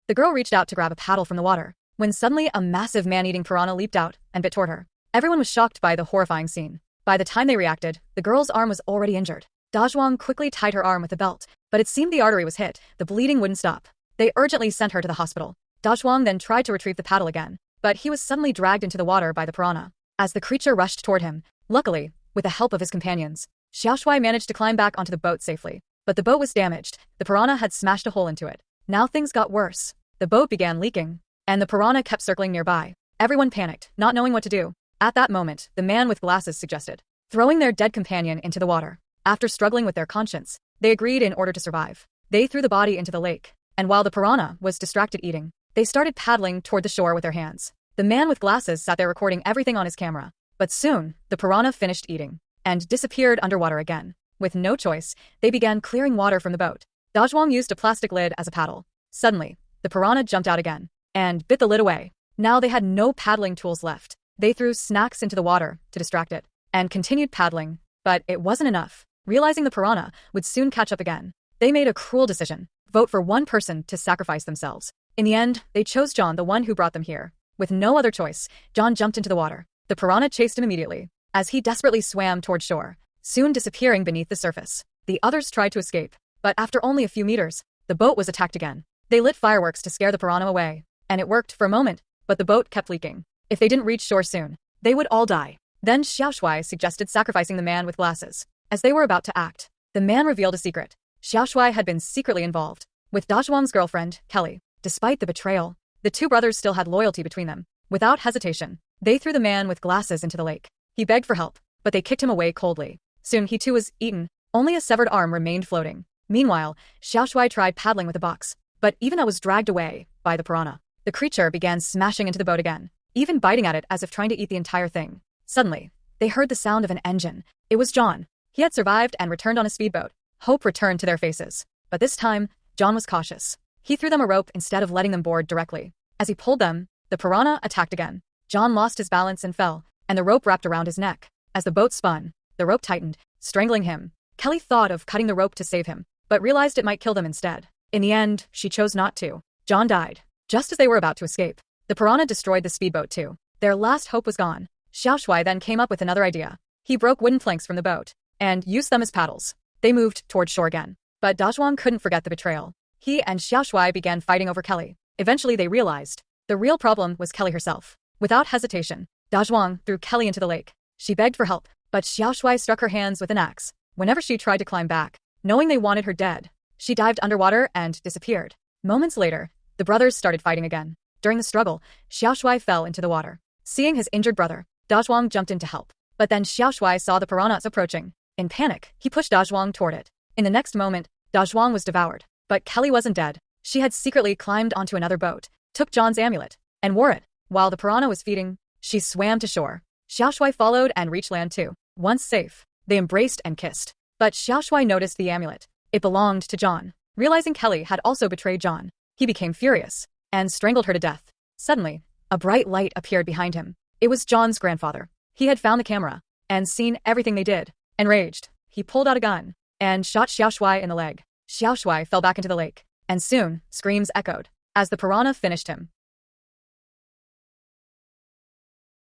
The girl reached out to grab a paddle from the water, when suddenly a massive man-eating piranha leaped out and bit toward her. Everyone was shocked by the horrifying scene. By the time they reacted, the girl's arm was already injured. Dazhuang quickly tied her arm with a belt, but it seemed the artery was hit. The bleeding wouldn't stop. They urgently sent her to the hospital. Dazhuang then tried to retrieve the paddle again, but he was suddenly dragged into the water by the piranha. As the creature rushed toward him, luckily, with the help of his companions, Xiaoshui managed to climb back onto the boat safely. But the boat was damaged. The piranha had smashed a hole into it. Now things got worse. The boat began leaking, and the piranha kept circling nearby. Everyone panicked, not knowing what to do. At that moment, the man with glasses suggested throwing their dead companion into the water. After struggling with their conscience, they agreed in order to survive. They threw the body into the lake, and while the piranha was distracted eating, they started paddling toward the shore with their hands. The man with glasses sat there recording everything on his camera. But soon, the piranha finished eating and disappeared underwater again. With no choice, they began clearing water from the boat. Dazhuang used a plastic lid as a paddle. Suddenly, the piranha jumped out again and bit the lid away. Now they had no paddling tools left. They threw snacks into the water to distract it and continued paddling, but it wasn't enough. Realizing the piranha would soon catch up again, they made a cruel decision: vote for one person to sacrifice themselves. In the end, they chose John, the one who brought them here. With no other choice, John jumped into the water. The piranha chased him immediately, as he desperately swam toward shore, soon disappearing beneath the surface. The others tried to escape, but after only a few meters, the boat was attacked again. They lit fireworks to scare the piranha away, and it worked for a moment, but the boat kept leaking. If they didn't reach shore soon, they would all die. Then Xiaoshui suggested sacrificing the man with glasses. As they were about to act, the man revealed a secret. Xiaoshui had been secretly involved with Dazhuang's girlfriend, Kelly. Despite the betrayal, the two brothers still had loyalty between them. Without hesitation, they threw the man with glasses into the lake. He begged for help, but they kicked him away coldly. Soon he too was eaten. Only a severed arm remained floating. Meanwhile, Xiaoshui tried paddling with a box, but even that was dragged away by the piranha. The creature began smashing into the boat again, even biting at it as if trying to eat the entire thing. Suddenly, they heard the sound of an engine. It was John. He had survived and returned on a speedboat. Hope returned to their faces. But this time, John was cautious. He threw them a rope instead of letting them board directly. As he pulled them, the piranha attacked again. John lost his balance and fell, and the rope wrapped around his neck. As the boat spun, the rope tightened, strangling him. Kelly thought of cutting the rope to save him, but realized it might kill them instead. In the end, she chose not to. John died just as they were about to escape. The piranha destroyed the speedboat too. Their last hope was gone. Xiaoshui then came up with another idea. He broke wooden planks from the boat and used them as paddles. They moved toward shore again. But Dazhuang couldn't forget the betrayal. He and Xiaoshui began fighting over Kelly. Eventually they realized the real problem was Kelly herself. Without hesitation, Dazhuang threw Kelly into the lake. She begged for help, but Xiaoshui struck her hands with an axe. Whenever she tried to climb back, knowing they wanted her dead, she dived underwater and disappeared. Moments later, the brothers started fighting again. During the struggle, Xiaoshui fell into the water. Seeing his injured brother, Dazhuang jumped in to help. But then Xiaoshui saw the piranhas approaching. In panic, he pushed Dazhuang toward it. In the next moment, Dazhuang was devoured. But Kelly wasn't dead. She had secretly climbed onto another boat, took John's amulet, and wore it. While the piranha was feeding, she swam to shore. Xiaoshui followed and reached land too. Once safe, they embraced and kissed. But Xiaoshui noticed the amulet. It belonged to John. Realizing Kelly had also betrayed John, he became furious and strangled her to death. Suddenly, a bright light appeared behind him. It was John's grandfather. He had found the camera and seen everything they did. Enraged, he pulled out a gun and shot Xiaoshui in the leg. Xiaoshui fell back into the lake, and soon, screams echoed. As the piranha finished him,